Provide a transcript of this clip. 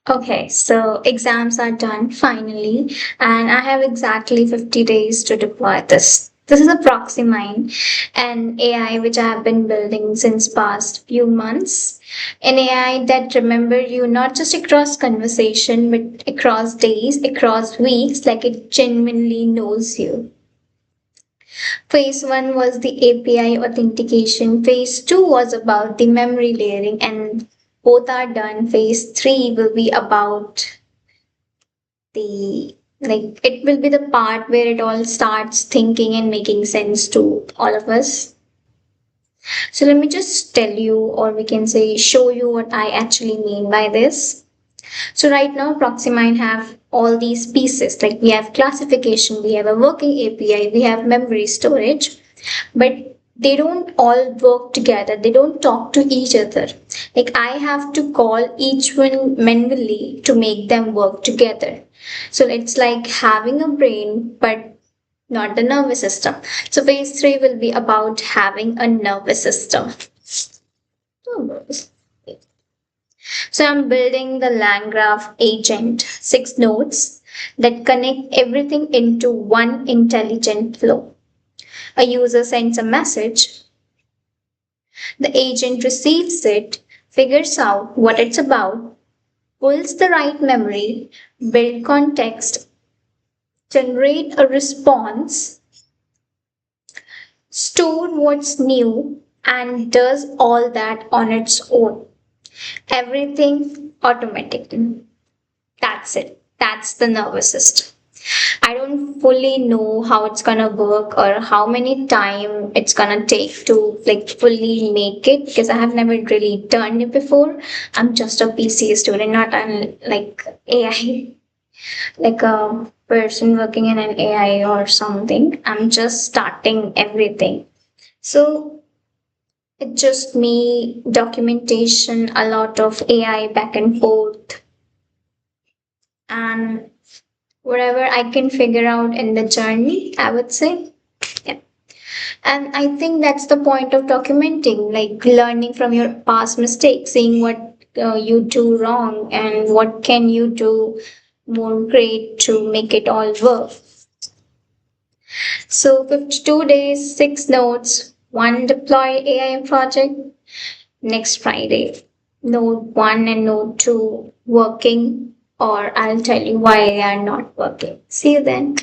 Okay, so exams are done finally, and I have exactly 50 days to deploy this. This is a ProxyMind, an AI which I have been building since past few months. An AI that remember you not just across conversation, but across days, across weeks, like it genuinely knows you. Phase 1 was the API authentication. Phase 2 was about the memory layering, and both are done. Phase 3 will be about the it will be the part where it all starts thinking and making sense to all of us. So let me just tell you, or we can say show you what I actually mean by this. So right now, ProxyMind have all these pieces. Like we have classification, we have a working API, we have memory storage, but they don't all work together. They don't talk to each other. Like I have to call each one manually to make them work together. So it's like having a brain, but not the nervous system. So phase 3 will be about having a nervous system. So I'm building the LangGraph agent, 6 nodes that connect everything into one intelligent flow. A user sends a message, the agent receives it, figures out what it's about, pulls the right memory, build context, generate a response, store what's new, and does all that on its own. Everything automatically. That's it. That's the nervous system. I don't fully know how it's gonna work or how many time it's gonna take to like fully make it because I have never really done it before. I'm just a BCA student, not an like AI, like a person working in an AI or something. I'm just starting everything. So it's just me, documentation, a lot of AI back and forth, and whatever I can figure out in the journey, I would say. Yeah. And I think that's the point of documenting, like learning from your past mistakes, seeing what you do wrong and what can you do more great to make it all work. So 52 days, 6 nodes, one deploy AI project next Friday. Node 1 and node 2 working, or I'll tell you why they are not working. See you then.